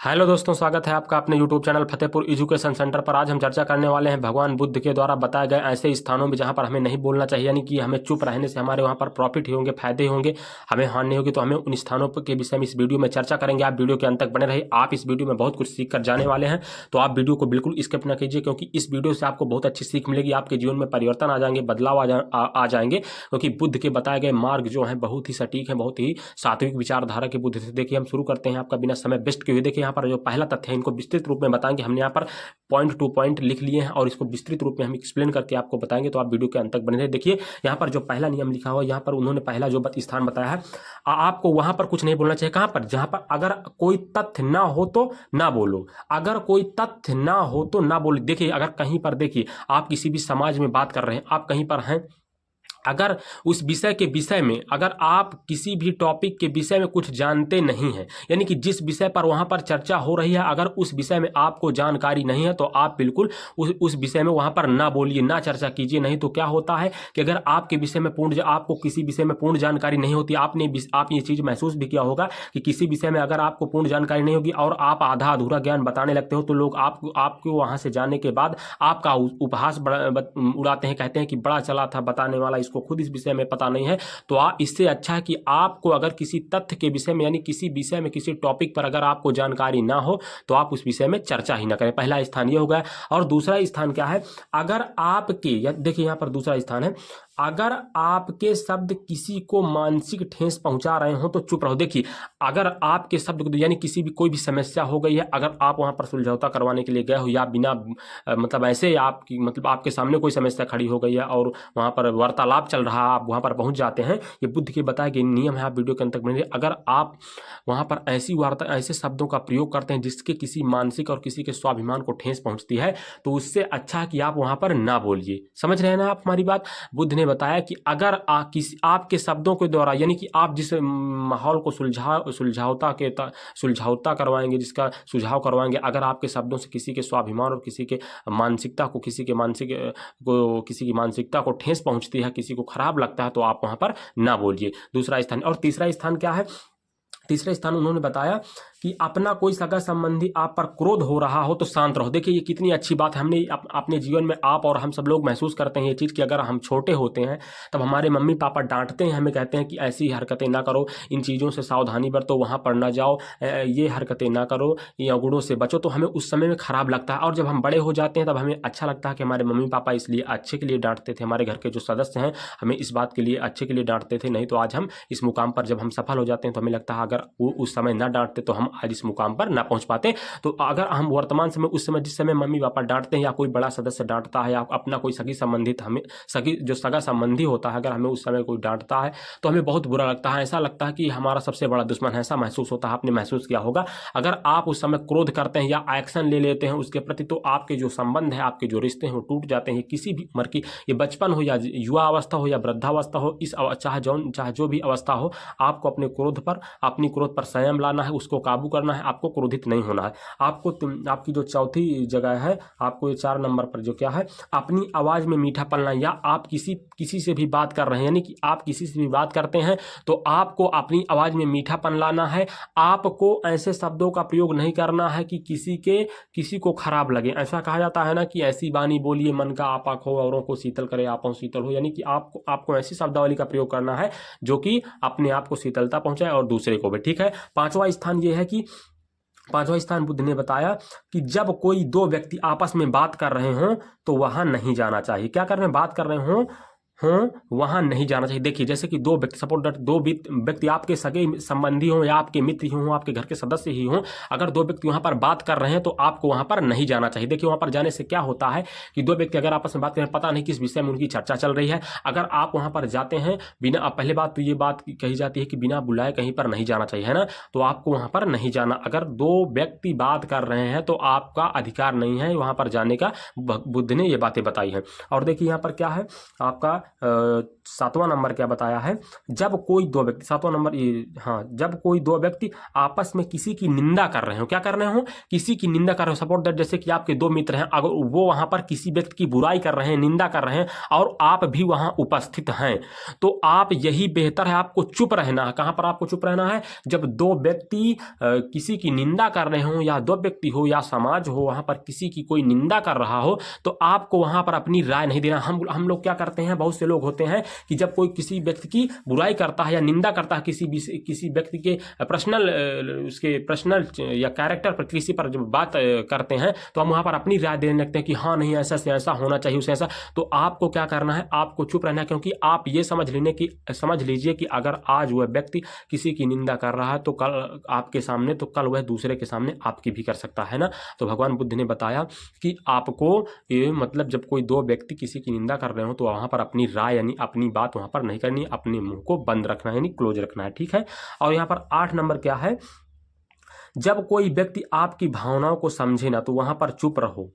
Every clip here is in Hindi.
हेलो दोस्तों, स्वागत है आपका अपने YouTube channel Fatehpur education centre पर। आज हम चर्चा करने वाले हैं भगवान बुद्ध के द्वारा बताए गए ऐसे स्थानों में जहां पर हमें नहीं बोलना चाहिए, यानी कि हमें चुप रहने से हमारे वहां पर प्रॉफिट ही होंगे, फायदे होंगे, हमें हानि नहीं होगी। तो हमें उन स्थानों के विषय में इस वीडियो में चर्चा करेंगे। आप वीडियो के अंत तक बने रहिए। आप इस वीडियो में बहुत कुछ सीख कर जाने वाले हैं, तो आप वीडियो को बिल्कुल स्किप न कीजिए, क्योंकि इस वीडियो से आपको बहुत अच्छी सीख मिलेगी। आपके जीवन में परिवर्तन आ जाएंगे, बदलाव आ जाएंगे, क्योंकि बुद्ध के बताए गए मार्ग जो हैं बहुत ही सटीक हैं, बहुत ही सात्विक विचारधारा के बुद्ध से। देखिए, हम शुरू करते हैं आपका बिना समय वेस्ट किए हुए। देखिए, यहाँ पर जो पहला तथ्य है, इनको विस्तृत रूप में बताएंगे। हमने यहाँ पर पॉइंट टू पॉइंट लिख लिए हैं और इसको विस्तृत रूप में हम एक्सप्लेन करके आपको बताएंगे, तो आप वीडियो के अंत तक बने रहिए। देखिए, यहाँ पर जो पहला नियम लिखा हुआ है, यहाँ पर उन्होंने पहला जो स्थान बताया है, आपको वहां पर कुछ नहीं बोलना चाहिए। कहां पर? जहां पर अगर कोई तथ्य ना हो तो ना बोलो, अगर कोई तथ्य ना हो तो ना बोलो। देखिए, अगर कहीं पर देखिए आप किसी भी समाज में बात कर रहे हैं, आप कहीं पर हैं, अगर उस विषय के विषय में अगर आप किसी भी टॉपिक के विषय में कुछ जानते नहीं हैं, यानी कि जिस विषय पर वहां पर चर्चा हो रही है, अगर उस विषय में आपको जानकारी नहीं है, तो आप बिल्कुल उस विषय में वहां पर ना बोलिए, ना चर्चा कीजिए। नहीं तो क्या होता है कि अगर आपके विषय में आपको किसी विषय में पूर्ण जानकारी नहीं होती, आप ये चीज महसूस भी किया होगा कि किसी विषय में अगर आपको पूर्ण जानकारी नहीं होगी और आप आधा अधूरा ज्ञान बताने लगते हो, तो लोग आपको वहां से जाने के बाद आपका उपहास उड़ाते हैं, कहते हैं कि बड़ा चला था बताने वाला, को खुद इस विषय में पता नहीं है। तो इससे अच्छा है कि आपको अगर किसी तथ्य के विषय में, यानी किसी विषय में, किसी टॉपिक पर अगर आपको जानकारी ना हो, तो आप उस विषय में चर्चा ही ना करें। पहला स्थान ये हो गया। और दूसरा स्थान क्या है? अगर आपके, देखिए यहां पर दूसरा स्थान है, अगर आपके शब्द किसी को मानसिक ठेस पहुंचा रहे हो तो चुप रहो। देखिए, अगर आपके शब्द, यानी किसी भी कोई भी समस्या हो गई है, अगर आप वहां पर सुलझौता करवाने के लिए गए हो, या बिना मतलब ऐसे आपकी, मतलब आपके सामने कोई समस्या खड़ी हो गई है और वहां पर वार्तालाप चल रहा है, आप वहां पर पहुंच जाते हैं, ये बुद्ध के बताए गए नियम है, आप वीडियो के अंत तक बने। अगर आप वहां पर ऐसे शब्दों का प्रयोग करते हैं जिसके किसी मानसिक और किसी के स्वाभिमान को ठेस पहुंचती है, तो उससे अच्छा है कि आप वहां पर ना बोलिए। समझ रहे हैं ना आप हमारी बात? बुद्ध ने बताया कि अगर आपके शब्दों के द्वारा, यानी कि आप जिस माहौल को सुलझावता करवाएंगे, जिसका सुझाव करवाएंगे, अगर आपके शब्दों से किसी के स्वाभिमान और किसी के मानसिकता को, किसी की मानसिकता को ठेस पहुंचती है, किसी को खराब लगता है, तो आप वहां पर ना बोलिए। दूसरा स्थान। और तीसरा स्थान क्या है? तीसरा स्थान उन्होंने बताया कि अपना कोई सगा संबंधी आप पर क्रोध हो रहा हो तो शांत रहो। देखिए, ये कितनी अच्छी बात है। हमने अपने जीवन में, आप और हम सब लोग महसूस करते हैं ये चीज़ कि अगर हम छोटे होते हैं तब हमारे मम्मी पापा डांटते हैं, हमें कहते हैं कि ऐसी हरकतें ना करो, इन चीज़ों से सावधानी बरतो, वहाँ पर ना जाओ, ये हरकतें ना करो, ये अवगुणों से बचो। तो हमें उस समय में खराब लगता है, और जब हम बड़े हो जाते हैं तब हमें अच्छा लगता है कि हमारे मम्मी पापा इसलिए अच्छे के लिए डांटते थे, हमारे घर के जो सदस्य हैं हमें इस बात के लिए अच्छे के लिए डांटते थे। नहीं तो आज हम इस मुकाम पर जब हम सफल हो जाते हैं तो हमें लगता है अगर वो उस समय ना डांटते तो हम आज इस मुकाम पर ना पहुंच पाते। तो अगर हम वर्तमान समय, उस समय जिस समय मम्मी पापा डांटते हैं, या कोई बड़ा सदस्य डांटता है, या अपना कोई सगी संबंधित, हमें जो सगा संबंधी होता है, अगर हमें उस समय कोई डांटता है तो हमें बहुत बुरा लगता है, ऐसा लगता है कि हमारा सबसे बड़ा दुश्मन है, ऐसा महसूस होता है। आपने महसूस किया होगा। अगर आप उस समय क्रोध करते हैं या एक्शन ले लेते हैं उसके प्रति, तो आपके जो संबंध है, आपके जो रिश्ते हैं वो टूट जाते हैं। किसी भी उम्र की, ये बचपन हो या युवा अवस्था हो या वृद्धावस्था हो, चाहे जो भी अवस्था हो, आपको अपने क्रोध पर संयम लाना है, उसको काबू करना है, आपको क्रोधित नहीं होना है। आपकी जो चौथी जगह है, आपको ये 4 नंबर पर जो क्या है, अपनी आवाज में मीठापन लाना। या आप किसी से भी बात कर रहे हैं, यानी कि आप किसी से भी बात करते हैं तो आपको अपनी आवाज में मीठापन लाना है। आपको ऐसे शब्दों का प्रयोग नहीं करना है कि किसी को खराब लगे। ऐसा कहा जाता है ना कि ऐसी वाणी बोलिए मन का आपा खो, औरों को शीतल करे आपो शीतल हो, यानी कि आपको ऐसी शब्दावली का प्रयोग करना है जो कि अपने आप को शीतलता पहुंचाए और दूसरे को भी। ठीक है। पांचवा स्थान बुद्ध ने बताया कि जब कोई 2 व्यक्ति आपस में बात कर रहे हों तो वहां नहीं जाना चाहिए। क्या कर रहे हैं? बात कर रहे हों वहां नहीं जाना चाहिए। देखिए, जैसे कि 2 व्यक्ति, सपोर्ट दैट 2 व्यक्ति आपके सगे संबंधी हों या आपके मित्र ही हों, आपके घर के सदस्य ही हों, अगर 2 व्यक्ति वहां पर बात कर रहे हैं तो आपको वहां पर नहीं जाना चाहिए। देखिए, वहां पर जाने से क्या होता है कि 2 व्यक्ति अगर आपस में बात करें, पता नहीं किस विषय में उनकी चर्चा चल रही है, अगर आप वहां पर जाते हैं बिना, पहले बात तो ये बात कही जाती है कि बिना बुलाए कहीं पर नहीं जाना चाहिए, है ना? तो आपको वहां पर नहीं जाना। अगर 2 व्यक्ति बात कर रहे हैं तो आपका अधिकार नहीं है वहां पर जाने का। बुद्ध ने ये बातें बताई है। और देखिए, यहाँ पर क्या है आपका 7वां नंबर क्या बताया है, जब कोई दो व्यक्ति, 7वां नंबर ये, हाँ, जब कोई दो व्यक्ति आपस में किसी की निंदा कर रहे हो, क्या कर रहे हो, किसी की निंदा कर रहे हो। सपोर्ट दैट, जैसे कि आपके दो मित्र हैं, अगर वो वहां पर किसी व्यक्ति की बुराई कर रहे हैं, निंदा कर रहे हैं और आप भी वहां उपस्थित हैं, तो आप यही बेहतर है, आपको चुप रहना है। कहां पर आपको चुप रहना है, जब दो व्यक्ति किसी की निंदा कर रहे हो, या दो व्यक्ति हो या समाज हो, वहां पर किसी की कोई निंदा कर रहा हो, तो आपको वहां पर अपनी राय नहीं देना। हम लोग क्या करते हैं, बहुत से लोग होते हैं कि जब कोई किसी व्यक्ति की बुराई करता है या निंदा करता है, किसी व्यक्ति के पर्सनल या कैरेक्टर पर, किसी पर जब बात करते हैं, तो हम वहां पर अपनी राय देने लगते हैं कि हाँ नहीं, ऐसा से ऐसा होना चाहिए, उसे ऐसा। तो आपको क्या करना है, आपको चुप रहना है, क्योंकि आप ये समझ लीजिए कि अगर आज वह व्यक्ति किसी की निंदा कर रहा है, तो कल आपके सामने, तो कल वह दूसरे के सामने आपकी भी कर सकता है ना। तो भगवान बुद्ध ने बताया कि आपको ये मतलब जब कोई दो व्यक्ति किसी की निंदा कर रहे हो, तो वहां पर अपनी राय यानी अपनी बात वहां पर नहीं करनी, अपने मुंह को बंद रखना है, यानी क्लोज रखना है, ठीक है। और यहाँ पर 8 नंबर क्या है, जब कोई व्यक्ति आपकी भावनाओं को समझे ना, तो वहां पर चुप रहो।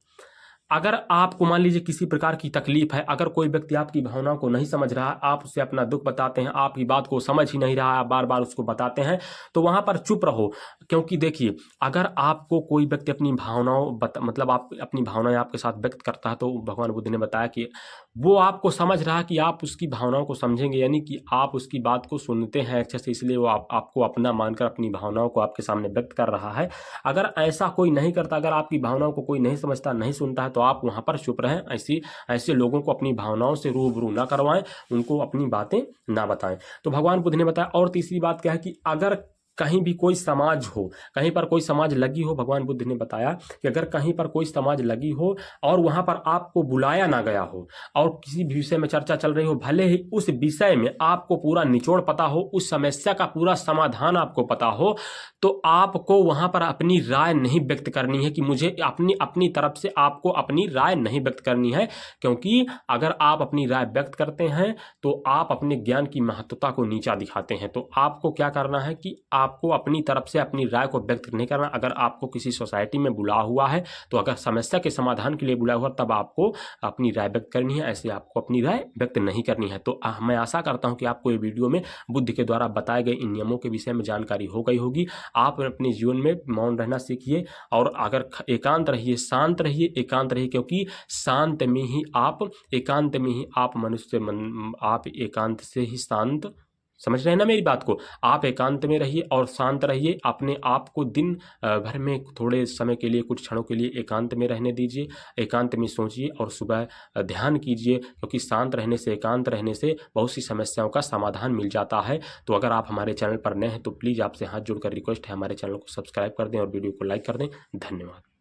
अगर आपको मान लीजिए किसी प्रकार की तकलीफ है, अगर कोई व्यक्ति आपकी भावनाओं को नहीं समझ रहा है, आप उससे अपना दुख बताते हैं, आपकी बात को समझ ही नहीं रहा है, आप बार बार उसको बताते हैं, तो वहां पर चुप रहो। क्योंकि देखिए, अगर आपको कोई व्यक्ति अपनी भावनाओं मतलब आप अपनी भावनाएं आपके साथ व्यक्त करता है, तो भगवान बुद्ध ने बताया कि वो आपको समझ रहा है कि आप उसकी भावनाओं को समझेंगे, यानी कि आप उसकी बात को सुनते हैं अच्छे से, इसलिए वो आपको अपना मानकर अपनी भावनाओं को आपके सामने व्यक्त कर रहा है। अगर ऐसा कोई नहीं करता, अगर आपकी भावनाओं को कोई नहीं समझता, नहीं सुनता है, तो आप वहां पर चुप रहें। ऐसे लोगों को अपनी भावनाओं से रूबरू ना करवाएं, उनको अपनी बातें ना बताएं। तो भगवान बुद्ध ने बताया। और तीसरी बात क्या है कि अगर कहीं भी कोई समाज हो, कहीं पर कोई समाज लगी हो, भगवान बुद्ध ने बताया कि अगर कहीं पर कोई समाज लगी हो और वहां पर आपको बुलाया ना गया हो, और किसी भी विषय में चर्चा चल रही हो, भले ही उस विषय में आपको पूरा निचोड़ पता हो, उस समस्या का पूरा समाधान आपको पता हो, तो आपको वहां पर अपनी राय नहीं व्यक्त करनी है कि मुझे अपनी तरफ से आपको अपनी राय नहीं व्यक्त करनी है। क्योंकि अगर आप अपनी राय व्यक्त करते हैं, तो आप अपने ज्ञान की महत्वता को नीचा दिखाते हैं। तो आपको क्या करना है कि आपको अपनी तरफ से अपनी राय को व्यक्त नहीं करना। अगर आपको किसी सोसाइटी में बुला हुआ है, तो अगर समस्या के समाधान के लिए बुलाया हुआ, तब आपको अपनी राय व्यक्त करनी है, ऐसे आपको अपनी राय व्यक्त नहीं करनी है। तो मैं आशा करता हूं कि आपको ये वीडियो में बुद्ध के द्वारा बताए गए इन नियमों के विषय में जानकारी हो गई होगी। आप अपने जीवन में मौन रहना सीखिए, और अगर एकांत रहिए, शांत रहिए, एकांत रहिए, क्योंकि एकांत में ही आप मनुष्य आप एकांत से ही शांत, समझ रहे हैं ना मेरी बात को। आप एकांत में रहिए और शांत रहिए, अपने आप को दिन भर में थोड़े समय के लिए, कुछ क्षणों के लिए एकांत में रहने दीजिए, एकांत में सोचिए और सुबह ध्यान कीजिए, क्योंकि शांत रहने से, एकांत रहने से बहुत सी समस्याओं का समाधान मिल जाता है। तो अगर आप हमारे चैनल पर नए हैं, तो प्लीज़ आपसे हाथ जोड़कर रिक्वेस्ट है, हमारे चैनल को सब्सक्राइब कर दें और वीडियो को लाइक कर दें। धन्यवाद।